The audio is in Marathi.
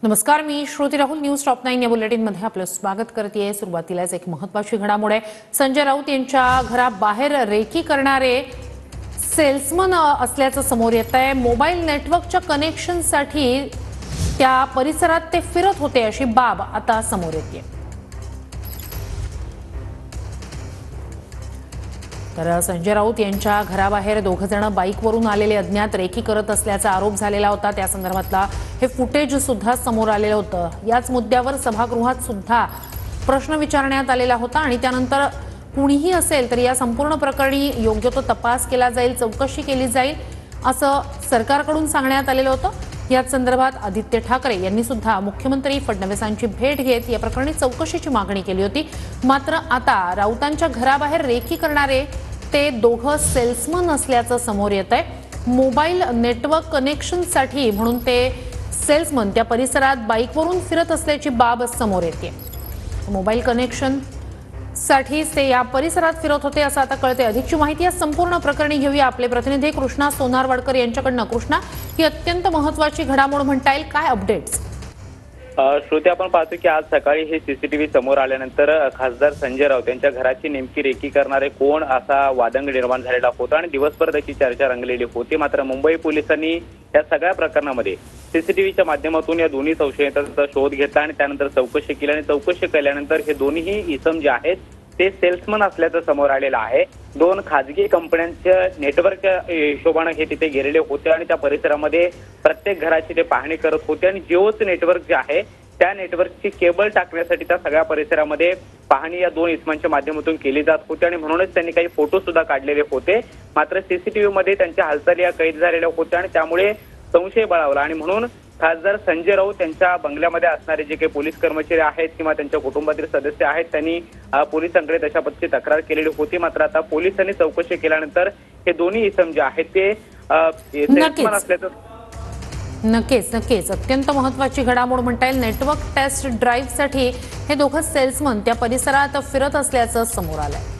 नमस्कार, मी श्रुती राहुल. न्यूज टॉप 9 या बुलेटिनमध्ये आपलं स्वागत करते. सुरुवातीलाच एक महत्त्वाची घडामोड आहे. संजय राऊत यांच्या घराबाहेर रेकी करणारे सेल्समन असल्याचं समोर येत आहे. मोबाईल नेटवर्कच्या कनेक्शनसाठी त्या परिसरात ते फिरत होते अशी बाब आता समोर येते. तर संजय राऊत यांच्या घराबाहेर दोघ जण बाईकवरून आलेले अज्ञात रेकी करत असल्याचा आरोप झालेला होता. त्या संदर्भातला हे फुटेज सुद्धा समोर आलेलं होतं. याच मुद्द्यावर सभागृहात सुद्धा प्रश्न विचारण्यात आलेला होता आणि त्यानंतर कुणीही असेल तर या संपूर्ण प्रकरणी योग्य तो तपास केला जाईल, चौकशी केली जाईल असं सरकारकडून सांगण्यात आलेलं होतं. याच संदर्भात आदित्य ठाकरे यांनी सुद्धा मुख्यमंत्री फडणवीसांची भेट घेत या प्रकरणी चौकशीची मागणी केली होती. मात्र आता राऊतांच्या घराबाहेर रेकी करणारे ते दोघं सेल्समन असल्याचं समोर येत आहे. मोबाईल नेटवर्क कनेक्शनसाठी म्हणून ते सेल्समन त्या परिसरात बाईकवरून फिरत असल्याची बाब समोर येते. मोबाईल कनेक्शन साठी ते या परिसरात फिरत होते असं आता कळते. अधिकची माहिती या संपूर्ण प्रकरणी घेऊया आपले प्रतिनिधी कृष्णा सोनारवाडकर यांच्याकडनं. कृष्णा, ही अत्यंत महत्त्वाची घडामोड म्हणता येईल, काय अपडेट्स? श्रोते, आपण पाहतो की आज सकाळी हे सीसीटीव्ही समोर आल्यानंतर खासदार संजय राऊत यांच्या घराची नेमकी रेकी करणारे कोण असा वादंग निर्माण झालेला होता आणि दिवसभर त्याची चर्चा रंगलेली होती. मात्र मुंबई पोलिसांनी या सगळ्या प्रकरणामध्ये सीसीटीव्हीच्या माध्यमातून या दोन्ही संशयितांचा शोध घेतला आणि त्यानंतर चौकशी केली आणि चौकशी केल्यानंतर हे दोन्ही इसम जे आहेत ते सेल्समन असल्याचं समोर आलेलं आहे. दोन खाजगी कंपन्यांच्या नेटवर्कच्या हिशोबाने हे तिथे गेलेले होते आणि त्या परिसरामध्ये प्रत्येक घराची ते पाहणी करत होते आणि जिओचं नेटवर्क जे आहे त्या नेटवर्कची केबल टाकण्यासाठी त्या सगळ्या परिसरामध्ये पाहणी या दोन इसमांच्या माध्यमातून केली जात होती आणि म्हणूनच त्यांनी काही फोटो सुद्धा काढलेले होते. मात्र सीसीटीव्ही मध्ये त्यांच्या हालचाली या कैद झालेल्या होत्या आणि त्यामुळे संशय बळावला आणि म्हणून खासदार संजय राऊत यांच्या बंगल्यामध्ये असणारे जे काही पोलीस कर्मचारी आहेत किंवा त्यांच्या कुटुंबातील सदस्य आहेत त्यांनी पोलिसांकडे तशा पद्धतीची तक्रार केलेली होती. मात्र आता पोलिसांनी चौकशी केल्यानंतर हे दोन्ही इसम जे आहेत ते सेल्समन असल्याचं नक्कीच अत्यंत महत्त्वाची घडामोड म्हणता येईल. नेटवर्क टेस्ट ड्राईव्हसाठी हे दोघं सेल्समन त्या परिसरात फिरत असल्याचं समोर आलंय.